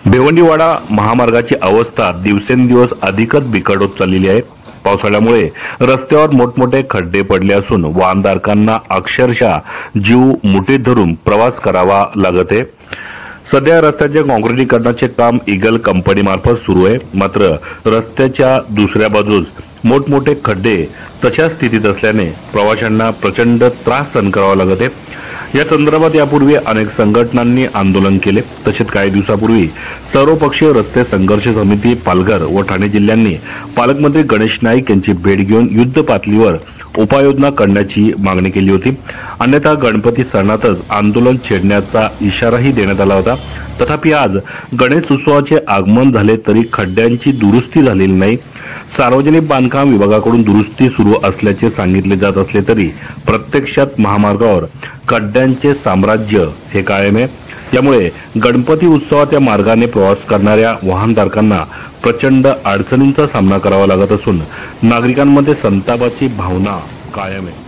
भिवंडीवाडा महामार्गाची अवस्था दिवसेंदिवस अधिकच बिकट होत चाललेली आहे। पावसाळ्यामुळे रस्त्यावर मोठमोठे खड्डे पडले असून वाहनधारकांना अक्षरशः जीव मुठीत धरून प्रवास करावा लागत आहे। सध्या रस्त्याचे काँक्रिटीकरणाचे काम ईगल कंपनीमार्फत सुरू आहे, मात्र रस्त्याच्या दुसऱ्या बाजूस मोठमोठे खड्डे तशाच स्थितीत असल्याने प्रवाशांना प्रचंड त्रास सहन करावा लागत आहे। या संदर्भात यापूर्वी अनेक संघटनांनी आंदोलन केले। तसेच काही दिवसापूर्वी सर्वपक्षीय रस्ते संघर्ष समिती पालघर व ठाणे जिल्ह्यांनी पालकमंत्री गणेश नाईक यांची भेट घेऊन युद्ध पातळीवर उपाययोजना करण्याची मागणी केली होती। अन्यथा गणपती सणातच आंदोलन छेडण्याचा इशाराही देण्यात आला होता। तथापि आज गणेश उत्सवाचे आगमन झाले तरी खड्ड्यांची दुरुस्ती झालेली नाही। सार्वजनिक बांधकाम विभागाकडून दुरुस्ती सुरू असल्याचे सांगितले जात असले तरी प्रत्यक्षात महामार्गावर खड्ड्यांचे साम्राज्य हे कायम आहे। यामुळे गणपती उत्सवात या मार्गाने प्रवास करणाऱ्या वाहनधारकांना प्रचंड अडचणींचा सामना करावा लागत असून नागरिकांमध्ये संतापाची भावना कायम आहे।